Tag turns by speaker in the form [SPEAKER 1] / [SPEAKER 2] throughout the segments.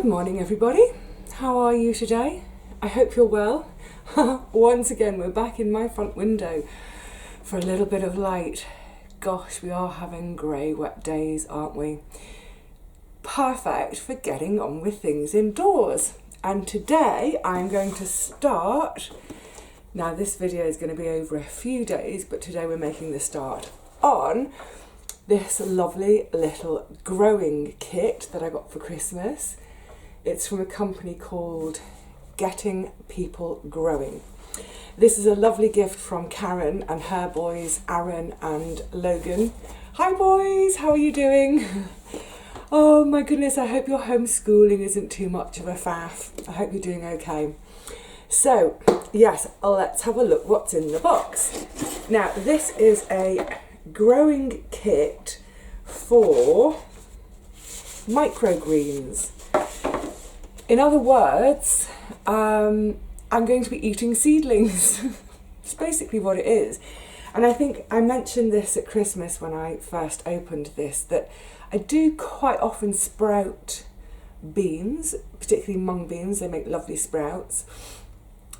[SPEAKER 1] Good morning, everybody. How are you today? I hope you're well. Once again, we're back in my front window for a little bit of light. Gosh, we are having grey, wet days, aren't we? Perfect for getting on with things indoors. And today I'm going to start. Now this video is going to be over a few days, but today we're making the start on this lovely little growing kit that I got for Christmas. It's from a company called Getting People Growing. This is a lovely gift from Karen and her boys, Aaron and Logan. Hi boys, how are you doing? Oh my goodness, I hope your homeschooling isn't too much of a faff. I hope you're doing okay. So, yes, let's have a look what's in the box. Now, this is a growing kit for microgreens. In other words, I'm going to be eating seedlings. It's basically what it is. And I think I mentioned this at Christmas when I first opened this, that I do quite often sprout beans, particularly mung beans. They make lovely sprouts.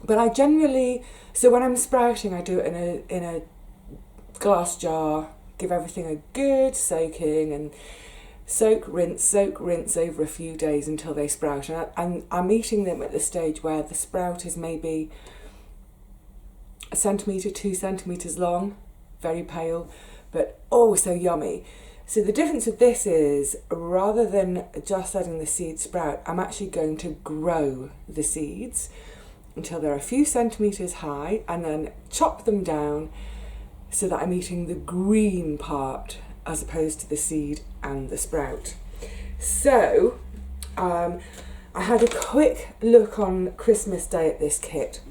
[SPEAKER 1] But I generally, so when I'm sprouting, I do it in a glass jar, give everything a good soaking, and soak, rinse over a few days until they sprout. And I'm eating them at the stage where the sprout is maybe 1 centimetre, 2 centimetres long, very pale, but oh so yummy. So the difference with this is, rather than just letting the seeds sprout, I'm actually going to grow the seeds until they're a few centimetres high and then chop them down so that I'm eating the green part as opposed to the seed and the sprout. So I had a quick look on Christmas Day at this kit,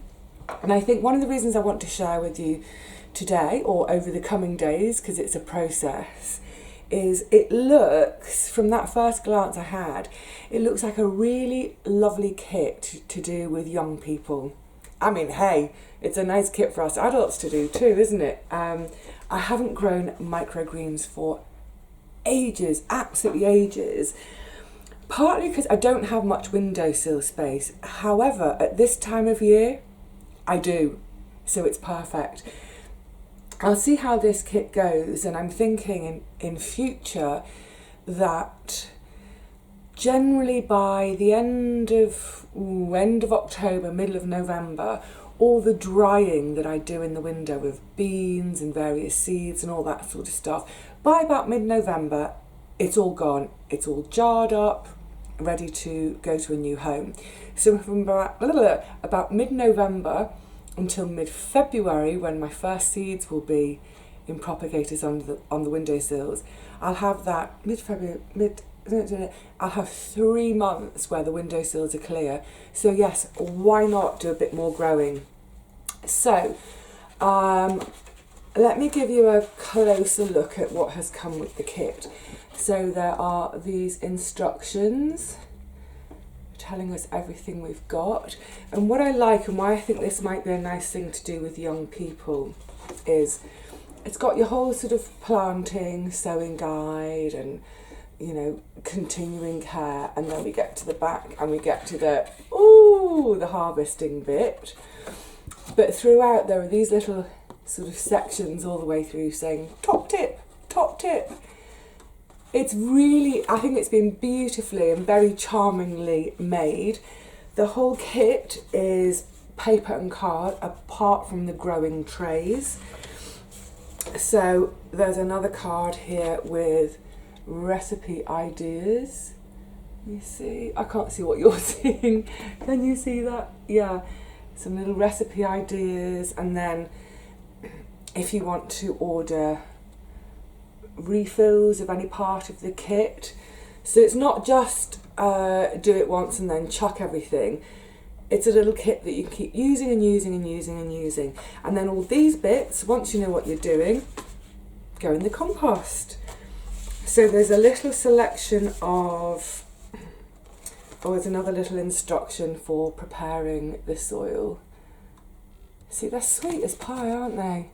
[SPEAKER 1] and I think one of the reasons I want to share with you today or over the coming days, because it's a process, is it looks, from that first glance I had, it looks like a really lovely kit to do with young people. I mean, hey, it's a nice kit for us adults to do too, isn't it? I haven't grown microgreens for ages, absolutely ages, partly because I don't have much windowsill space. However, at this time of year, I do, so it's perfect. I'll see how this kit goes, and I'm thinking in future that generally by the end of October, middle of November, all the drying that I do in the window of beans and various seeds and all that sort of stuff, by about mid-November, it's all gone. It's all jarred up, ready to go to a new home. So from about mid-November until mid-February, when my first seeds will be in propagators on the windowsills, I'll have that I'll have 3 months where the windowsills are clear. So yes, why not do a bit more growing? So let me give you a closer look at what has come with the kit. So there are these instructions telling us everything we've got. And what I like, and why I think this might be a nice thing to do with young people, is it's got your whole sort of planting, sowing guide, and continuing care, and then we get to the back and we get to the harvesting bit. But throughout there are these little sort of sections all the way through saying top tip. It's really, I think it's been beautifully and very charmingly made. The whole kit is paper and card apart from the growing trays. So there's another card here with recipe ideas. You see, I can't see what you're seeing. Can you see that? Yeah, some little recipe ideas, and then if you want to order refills of any part of the kit. So it's not just do it once and then chuck everything. It's a little kit that you can keep using and using and using and using. And then all these bits, once you know what you're doing, go in the compost. So there's a little selection of, there's another little instruction for preparing the soil. See, they're sweet as pie, aren't they?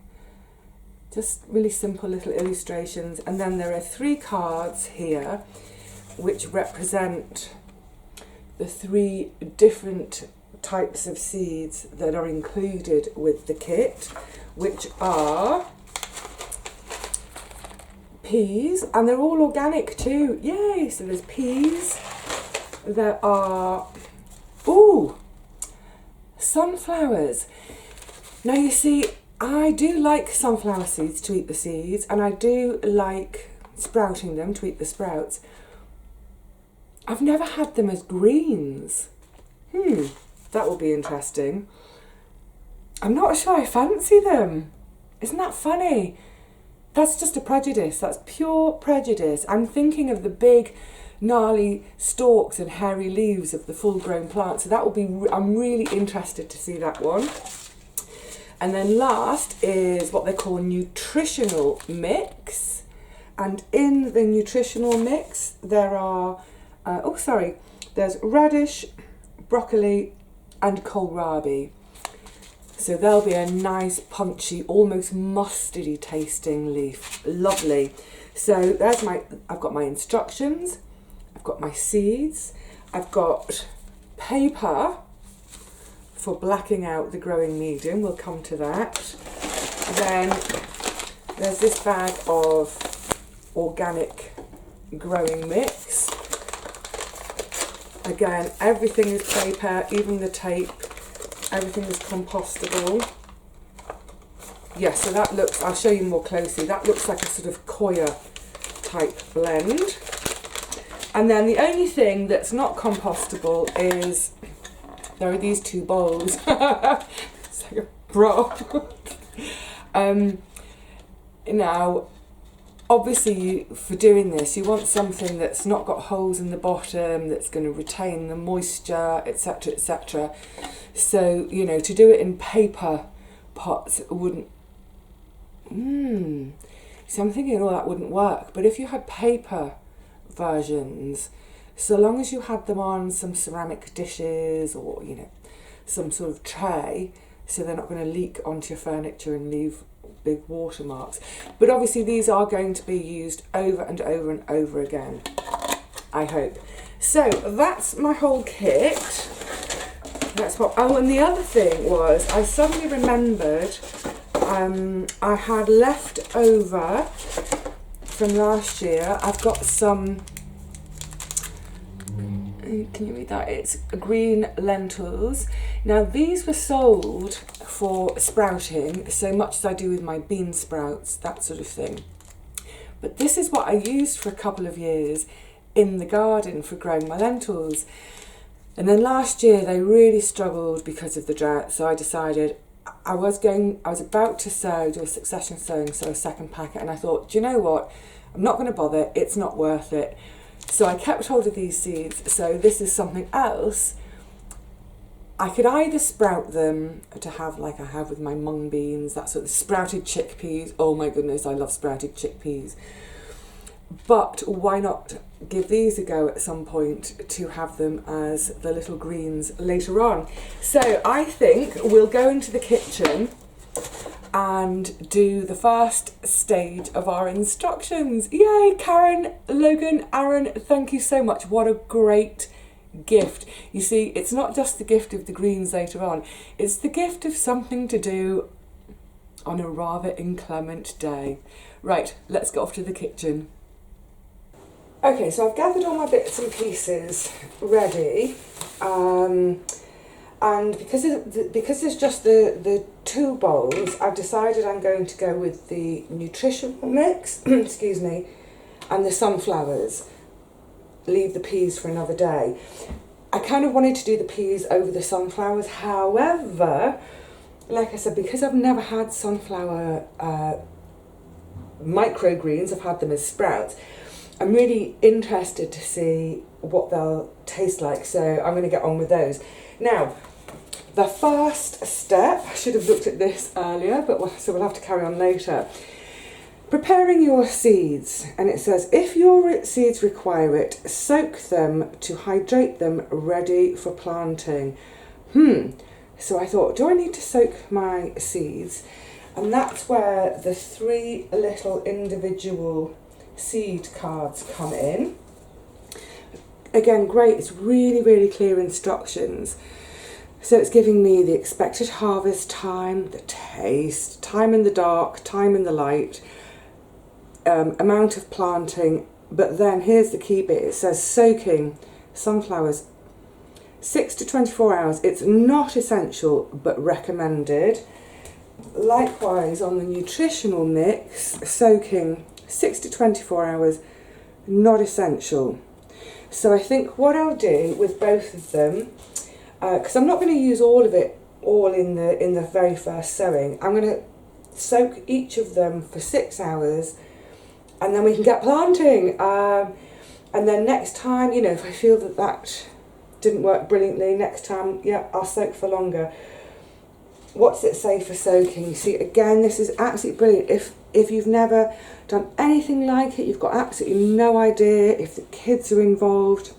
[SPEAKER 1] Just really simple little illustrations. And then there are 3 cards here which represent the 3 different types of seeds that are included with the kit, which are peas, and they're all organic too. Yay! So there's peas, there are, ooh, sunflowers. Now you see, I do like sunflower seeds to eat the seeds, and I do like sprouting them to eat the sprouts. I've never had them as greens. That will be interesting. I'm not sure I fancy them. Isn't that funny? That's just a prejudice. That's pure prejudice. I'm thinking of the big, gnarly stalks and hairy leaves of the full-grown plant. So that will be, I'm really interested to see that one. And then last is what they call nutritional mix. And in the nutritional mix, there are, there's radish, broccoli, and kohlrabi. So there'll be a nice, punchy, almost mustardy tasting leaf. Lovely. So there's I've got my instructions, I've got my seeds, I've got paper for blacking out the growing medium, we'll come to that. Then there's this bag of organic growing mix. Again, everything is paper, even the tape, everything is compostable. Yeah, so that looks, I'll show you more closely, that looks like a sort of coir type blend. And then the only thing that's not compostable is, there are these 2 bowls. It's like a broth. Now, obviously, for doing this, you want something that's not got holes in the bottom, that's going to retain the moisture, etc., etc. So, you know, to do it in paper pots wouldn't... So I'm thinking, oh, that wouldn't work. But if you had paper versions, so long as you had them on some ceramic dishes or, you know, some sort of tray, so they're not going to leak onto your furniture and leave big watermarks. But obviously these are going to be used over and over and over again, I hope. So that's my whole kit. That's what, oh, and the other thing was, I suddenly remembered I had left over from last year, I've got some, can you read that? It's green lentils. Now these were sold for sprouting, so much as I do with my bean sprouts, that sort of thing. But this is what I used for a couple of years in the garden for growing my lentils. And then last year they really struggled because of the drought, so I decided I was about to do a succession sowing, so a second packet, and I thought, do you know what? I'm not going to bother, it's not worth it. So I kept hold of these seeds, so this is something else. I could either sprout them to have like I have with my mung beans, that sort of sprouted chickpeas. Oh my goodness, I love sprouted chickpeas. But why not give these a go at some point to have them as the little greens later on. So I think we'll go into the kitchen and do the first stage of our instructions. Yay, Karen, Logan, Aaron, thank you so much. What a great gift. You see, it's not just the gift of the greens later on, it's the gift of something to do on a rather inclement day. Right, let's get off to the kitchen. Okay, so I've gathered all my bits and pieces ready, and because there's just the 2 bowls, I've decided I'm going to go with the nutritional mix, excuse me, and the sunflowers. Leave the peas for another day. I kind of wanted to do the peas over the sunflowers, however, like I said, because I've never had sunflower microgreens, I've had them as sprouts, I'm really interested to see what they'll taste like, so I'm going to get on with those. Now, the first step, I should have looked at this earlier, so we'll have to carry on later. Preparing your seeds, and it says, if your seeds require it, soak them to hydrate them ready for planting. So I thought, do I need to soak my seeds? And that's where the 3 little individual seed cards come in. again, great, it's really, really clear instructions. So it's giving me the expected harvest time, the taste, time in the dark, time in the light, amount of planting. But then here's the key bit, it says soaking sunflowers 6 to 24 hours. It's not essential, but recommended. Likewise, on the nutritional mix, soaking 6 to 24 hours, not essential. So I think what I'll do with both of them, because I'm not going to use all of it all in the very first sowing, I'm going to soak each of them for 6 hours, and then we can get planting. And then next time, you know, if I feel that didn't work brilliantly, next time, yeah, I'll soak for longer. What does it say for soaking? You see, again, this is absolutely brilliant. If you've never done anything like it, you've got absolutely no idea, if the kids are involved,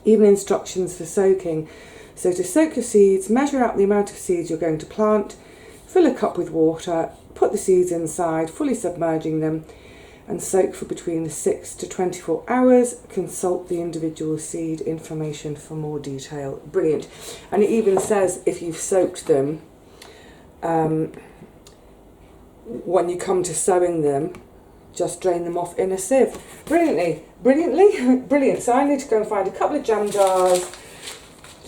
[SPEAKER 1] even instructions for soaking. So to soak your seeds, measure out the amount of seeds you're going to plant, fill a cup with water, put the seeds inside, fully submerging them, and soak for between 6 to 24 hours. Consult the individual seed information for more detail. Brilliant. And it even says if you've soaked them, when you come to sowing them, just drain them off in a sieve. Brilliant. So I need to go and find a couple of jam jars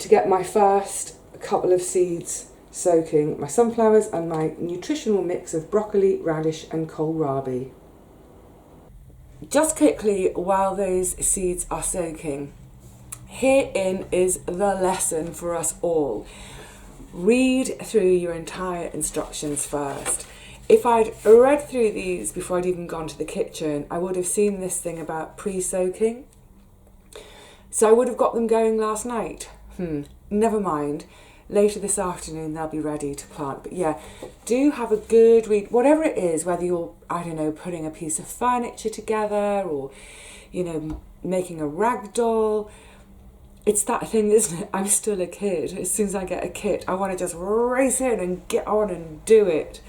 [SPEAKER 1] to get my first couple of seeds soaking, my sunflowers and my nutritional mix of broccoli, radish and kohlrabi. Just quickly, while those seeds are soaking, herein is the lesson for us all. Read through your entire instructions first. If I'd read through these before I'd even gone to the kitchen, I would have seen this thing about pre-soaking. So I would have got them going last night. Never mind. Later this afternoon they'll be ready to plant. But yeah, do have a good read, whatever it is, whether you're, I don't know, putting a piece of furniture together or, you know, making a rag doll. It's that thing, isn't it? I'm still a kid. As soon as I get a kit, I want to just race in and get on and do it.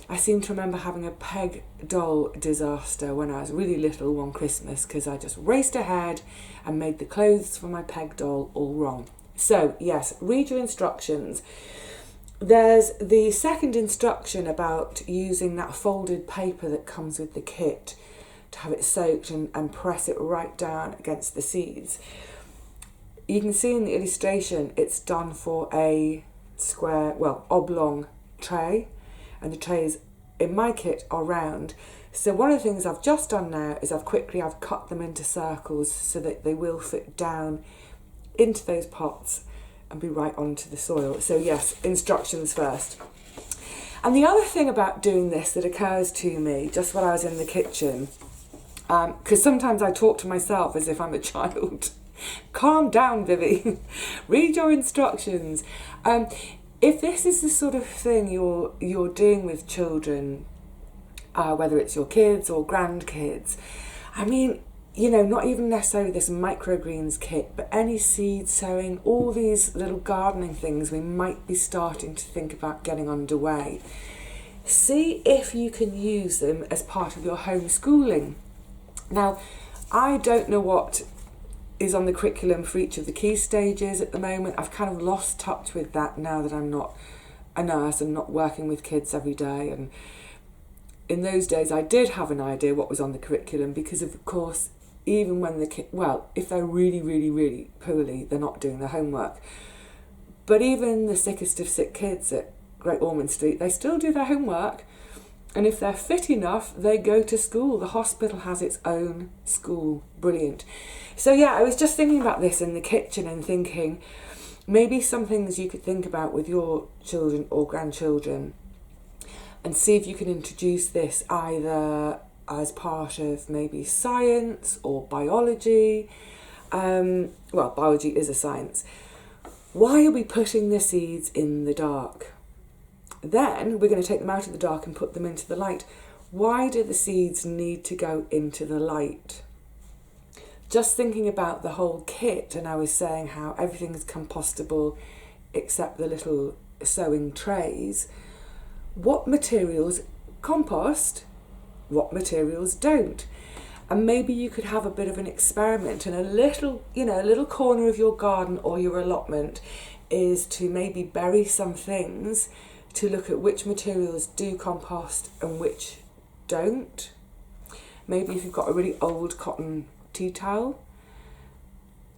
[SPEAKER 1] I seem to remember having a peg doll disaster when I was really little one Christmas because I just raced ahead and made the clothes for my peg doll all wrong. So yes, read your instructions. There's the second instruction about using that folded paper that comes with the kit to have it soaked and press it right down against the seeds. You can see in the illustration it's done for a square, well, oblong tray, and the trays in my kit are round. So one of the things I've just done now is I've cut them into circles so that they will fit down into those pots and be right onto the soil. So yes, instructions first. And the other thing about doing this that occurs to me just when I was in the kitchen, because sometimes I talk to myself as if I'm a child. Calm down, Vivi. Read your instructions. If this is the sort of thing you're doing with children, whether it's your kids or grandkids, I mean, you know, not even necessarily this microgreens kit, but any seed sowing, all these little gardening things we might be starting to think about getting underway. See if you can use them as part of your homeschooling. Now, I don't know what is on the curriculum for each of the key stages at the moment. I've kind of lost touch with that now that I'm not a nurse and not working with kids every day. And in those days I did have an idea what was on the curriculum because of course, even when the kid, well, if they're really, really, really poorly, they're not doing their homework. But even the sickest of sick kids at Great Ormond Street, they still do their homework. And if they're fit enough, they go to school. The hospital has its own school. Brilliant. So yeah, I was just thinking about this in the kitchen and thinking maybe some things you could think about with your children or grandchildren and see if you can introduce this either as part of maybe science or biology. Well, biology is a science. Why are we putting the seeds in the dark? Then we're going to take them out of the dark and put them into the light. Why do the seeds need to go into the light? Just thinking about the whole kit, and I was saying how everything is compostable except the little sewing trays. What materials compost? What materials don't? And maybe you could have a bit of an experiment, and a little corner of your garden or your allotment is to maybe bury some things to look at which materials do compost and which don't. Maybe if you've got a really old cotton tea towel.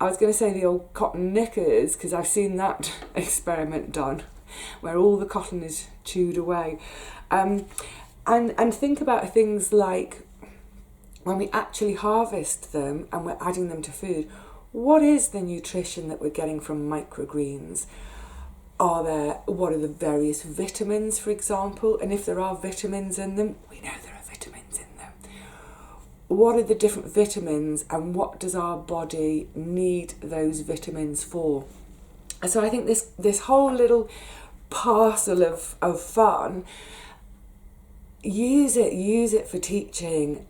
[SPEAKER 1] I was going to say the old cotton knickers, because I've seen that experiment done where all the cotton is chewed away. And think about things like when we actually harvest them and we're adding them to food, what is the nutrition that we're getting from microgreens? What are the various vitamins, for example? And if there are vitamins in them, we know there are vitamins in them. What are the different vitamins, and what does our body need those vitamins for? So I think this whole little parcel of fun, use it for teaching.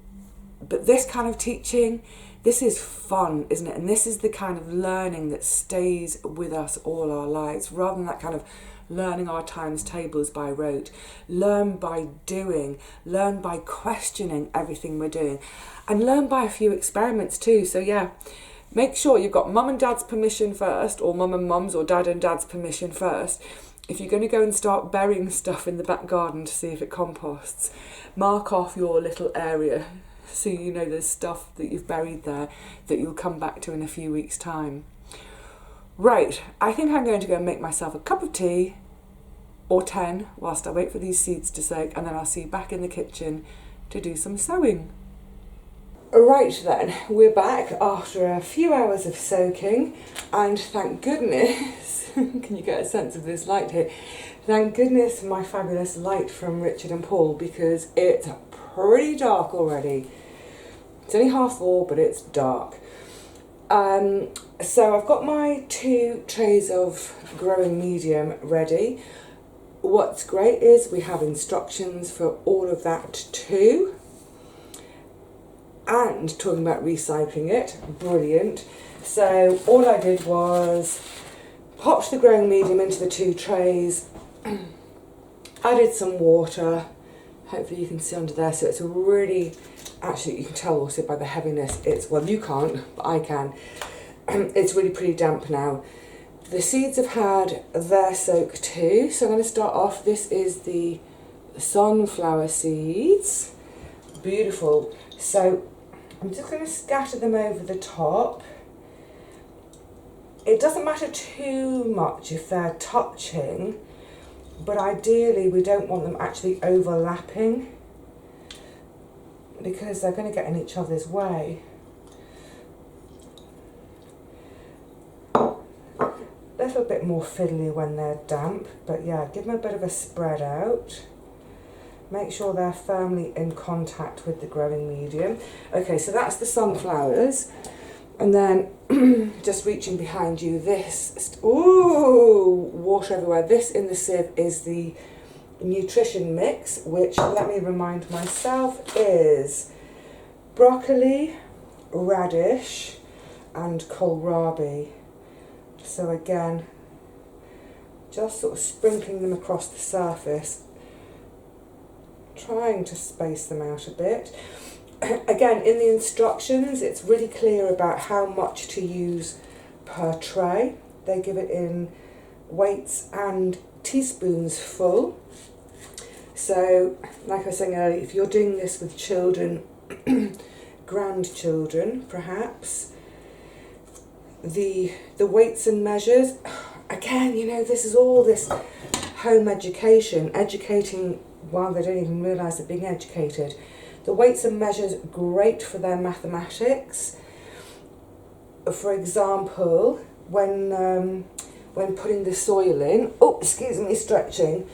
[SPEAKER 1] But this kind of teaching, this is fun, isn't it? And this is the kind of learning that stays with us all our lives, rather than that kind of learning our times tables by rote. Learn by doing, learn by questioning everything we're doing, and learn by a few experiments too. So yeah, make sure you've got mum and dad's permission first, or mum and mum's or dad and dad's permission first. If you're going to go and start burying stuff in the back garden to see if it composts, mark off your little area so you know there's stuff that you've buried there that you'll come back to in a few weeks' time. Right, I think I'm going to go and make myself a cup of tea, or 10, whilst I wait for these seeds to soak, and then I'll see you back in the kitchen to do some sewing. Right then, we're back after a few hours of soaking, and thank goodness, can you get a sense of this light here? Thank goodness for my fabulous light from Richard and Paul, because it's pretty dark already. It's only 4:30, but it's dark. So I've got my 2 trays of growing medium ready. What's great is we have instructions for all of that too. And talking about recycling it, brilliant. So all I did was popped the growing medium into the 2 trays, added some water. Hopefully you can see under there, so it's a really, actually you can tell also by the heaviness, well you can't, but I can. It's really pretty damp now. The seeds have had their soak too, so I'm going to start off. This is the sunflower seeds, beautiful. So I'm just going to scatter them over the top. It doesn't matter too much if they're touching, but ideally we don't want them actually overlapping, because they're going to get in each other's way. A little bit more fiddly when they're damp, but yeah, give them a bit of a spread out. Make sure they're firmly in contact with the growing medium. Okay, so that's the sunflowers. And then just reaching behind you, this, ooh, water everywhere. This in the sieve is the nutrition mix, which, let me remind myself, is broccoli, radish and kohlrabi. So again, just sort of sprinkling them across the surface, trying to space them out a bit. Again, in the instructions, it's really clear about how much to use per tray. They give it in weights and teaspoons full. So, like I was saying earlier, if you're doing this with children, grandchildren perhaps, the weights and measures, again, you know, this is all this home education, educating while they don't even realise they're being educated. The weights and measures, great for their mathematics. For example, when putting the soil in, oh, excuse me, stretching,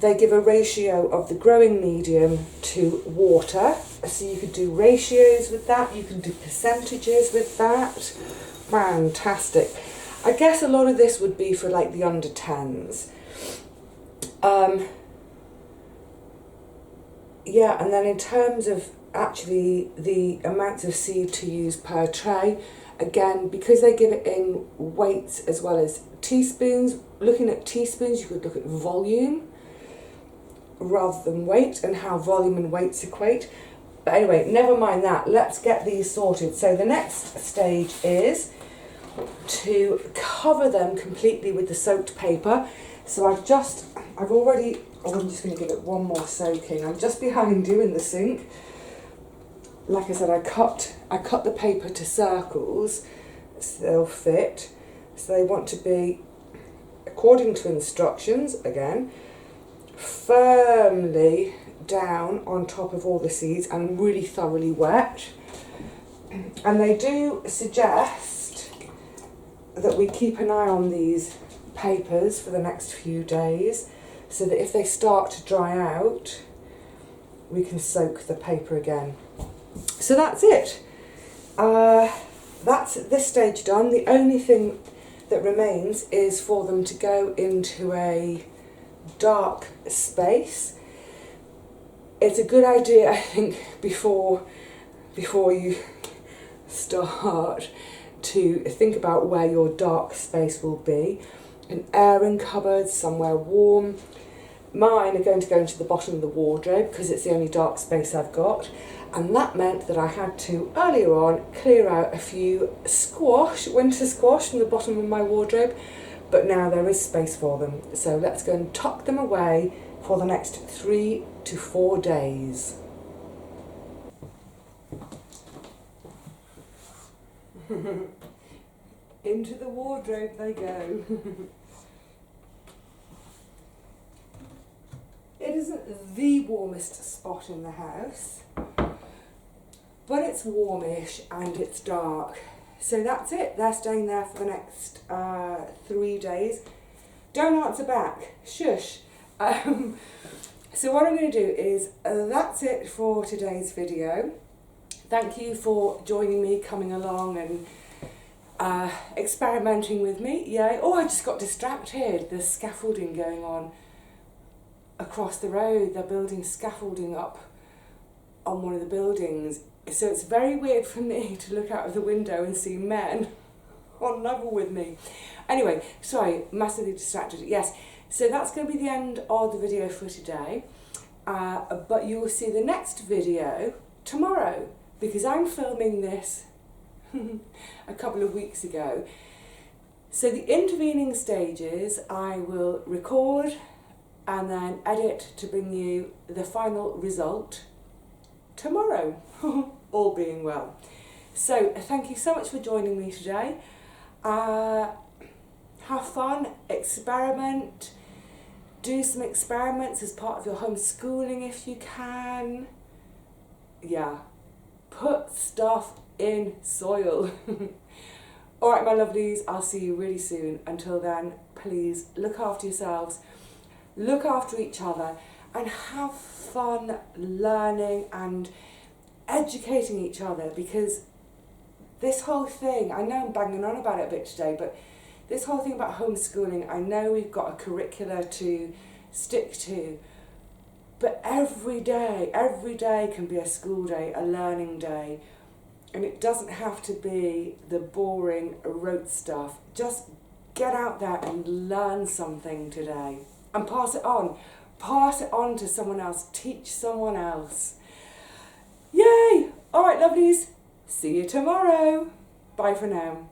[SPEAKER 1] they give a ratio of the growing medium to water. So you could do ratios with that, you can do percentages with that. Fantastic. I guess a lot of this would be for like the under 10s. Yeah, and then in terms of actually the amounts of seed to use per tray, again, because they give it in weights as well as teaspoons, looking at teaspoons, you could look at volume rather than weight and how volume and weights equate. But anyway, never mind that. Let's get these sorted. So the next stage is to cover them completely with the soaked paper. So I'm just going to give it one more soaking. I'm just behind you in the sink. Like I said, I cut the paper to circles so they'll fit. So they want to be, according to instructions, again, firmly down on top of all the seeds and really thoroughly wet. And they do suggest that we keep an eye on these papers for the next few days so that if they start to dry out, we can soak the paper again. So that's it. That's this stage done. The only thing that remains is for them to go into a dark space. It's a good idea, I think, before you start, to think about where your dark space will be. An airing cupboard, somewhere warm. Mine are going to go into the bottom of the wardrobe because it's the only dark space I've got. And that meant that I had to, earlier on, clear out a few winter squash from the bottom of my wardrobe. But now there is space for them. So let's go and tuck them away for the next 3 to 4 days. Into the wardrobe they go. It isn't the warmest spot in the house, but it's warmish and it's dark. So that's it. They're staying there for the next 3 days. Don't answer back. Shush. So what I'm going to do is, that's it for today's video. Thank you for joining me, coming along and experimenting with me. Yay. Oh, I just got distracted. There's scaffolding going on across the road. They're building scaffolding up on one of the buildings. So it's very weird for me to look out of the window and see men on level with me. Anyway, sorry, massively distracted. Yes, so that's going to be the end of the video for today. But you will see the next video tomorrow because I'm filming this a couple of weeks ago. So the intervening stages I will record and then edit to bring you the final result tomorrow, all being well. So thank you so much for joining me today. Have fun, experiment, do some experiments as part of your homeschooling if you can. Yeah, put stuff in soil. All right, my lovelies, I'll see you really soon. Until then, please look after yourselves, look after each other, and have fun learning and educating each other, because this whole thing, I know I'm banging on about it a bit today, but this whole thing about homeschooling, I know we've got a curricula to stick to, but every day can be a school day, a learning day, and it doesn't have to be the boring rote stuff. Just get out there and learn something today and pass it on. Pass it on to someone else. Teach someone else. Yay! All right, lovelies. See you tomorrow. Bye for now.